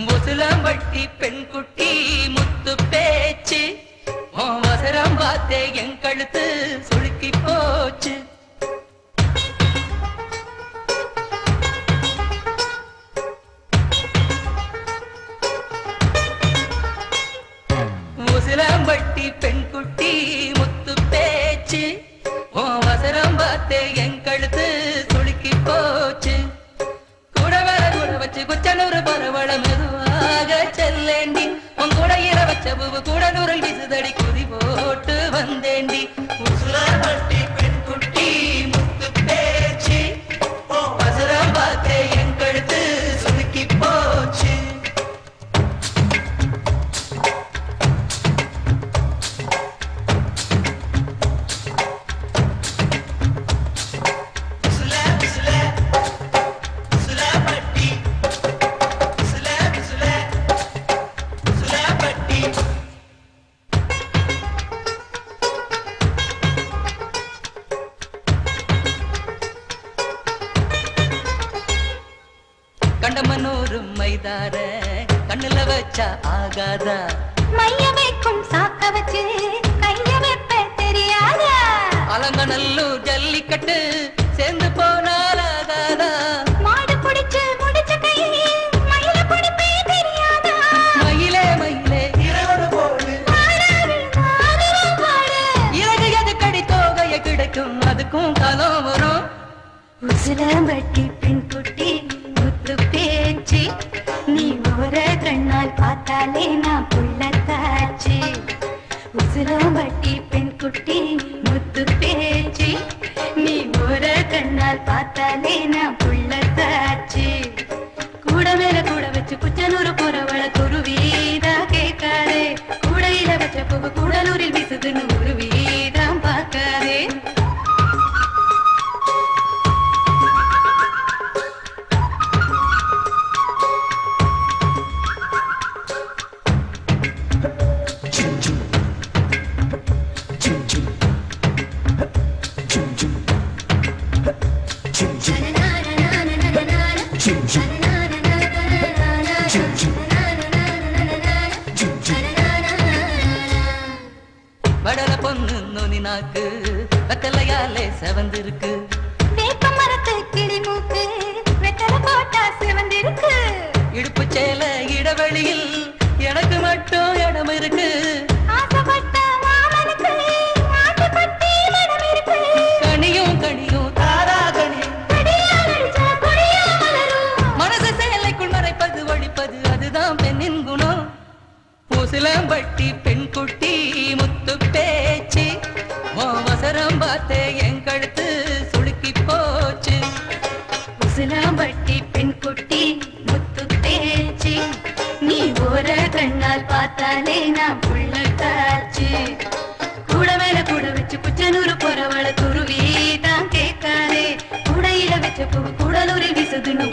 முசுலம்பட்டி பெண் குட்டி முத்து பேச்சு அவசரம் பார்த்தே என் கழுத்து சுளுக்கி போச்சு. முசுலம்பட்டி பெண் குட்டி முத்து பேச்சு அவசரம் பார்த்தே என் கழுத்து சுளுக்கி போச்சு. கூட வச்சு குச்சனூர் பரவள மெதுவாக செல்லேண்டி உன் கூட இர வச்ச பூவு கூட நூறல் விசுதடி குதி போட்டு வந்தேண்டி. முசுலம்பட்டி பெண் குட்டி முத்து பேச்சு அவசரம் பார்த்தே என் கழுத்து சுளுக்கி போச்சு. கண்டமனூர் மைதார கண்ணுல வச்சா ஆகாதா மைய வைக்கும் சாக்க வச்சு கைய வைப்ப தெரியாதா. அலங்கநல்லூர் ஜல்லிக்கட்டு சேர்ந்து போனால் ஆகாதா. மாடு பிடிச்சு முடிச்ச கையே மயில பிடிப்பே தெரியாதா. மயிலே மயிலே இரவு போடு இறகு எது கடி தோகைய கிடைக்கும் அதுக்கும் காலம் வரும். முசுலம்பட்டி பெண் குட்டி முத்து பேச்சு நீ ஒரு கண்ணால் பார்த்தாலே நான் புள்ளத்தாச்சு. முசுலம்பட்டி பெண் குட்டி முத்து பேச்சு நீ ஒரு கண்ணால் பார்த்தாலே நான் புள்ளத்தாச்சு. கூட மேல கூட வச்சு குச்சனூர் போறவள குருவீதா கேட்காதே. கூடையில வச்ச பூவு கூடலூரில் வீசுதுன்னு ஒரு வீதம் பார்க்காதே. வடல பொண்ணு நோனி நாக்கு வெத்தலையாலே செவந்திருக்கு. வேப்ப மரத்து கிளி மூக்கு வெத்தலை போட்டா சிவந்திருக்கு. இடுப்பு சேல இடவெளியில் எனக்கு மட்டும் இடம் இருக்கு. ஆசைப்பட்ட மாமனுக்கு ஆட்டுப்பட்டி மனம் இருக்கு. கனியும் கனியும் தாரா கனியும் கொடியால் அடிச்சா கொடியா மலரும். மனசு சேலைக்குள் மறைப்பது ஒழிப்பது அதுதான் பெண்ணின் குணம். முசுலம்பட்டி பெண் குட்டி முத்து பேச்சு அவசரம் பார்த்தே என் கழுத்து சுளுக்கி போச்சு. முசுலம்பட்டி பெண் குட்டி முத்து பேச்சு நீ ஒரு கண்ணால் பார்த்தாலே நான் புள்ளத்தாச்சு. கூட மேல கூட வச்சு குச்சனூர் போறவள குருவி தான் கேட்காதே. கூடையில வச்ச பூ கூடலூரில் வீசுதுன்னு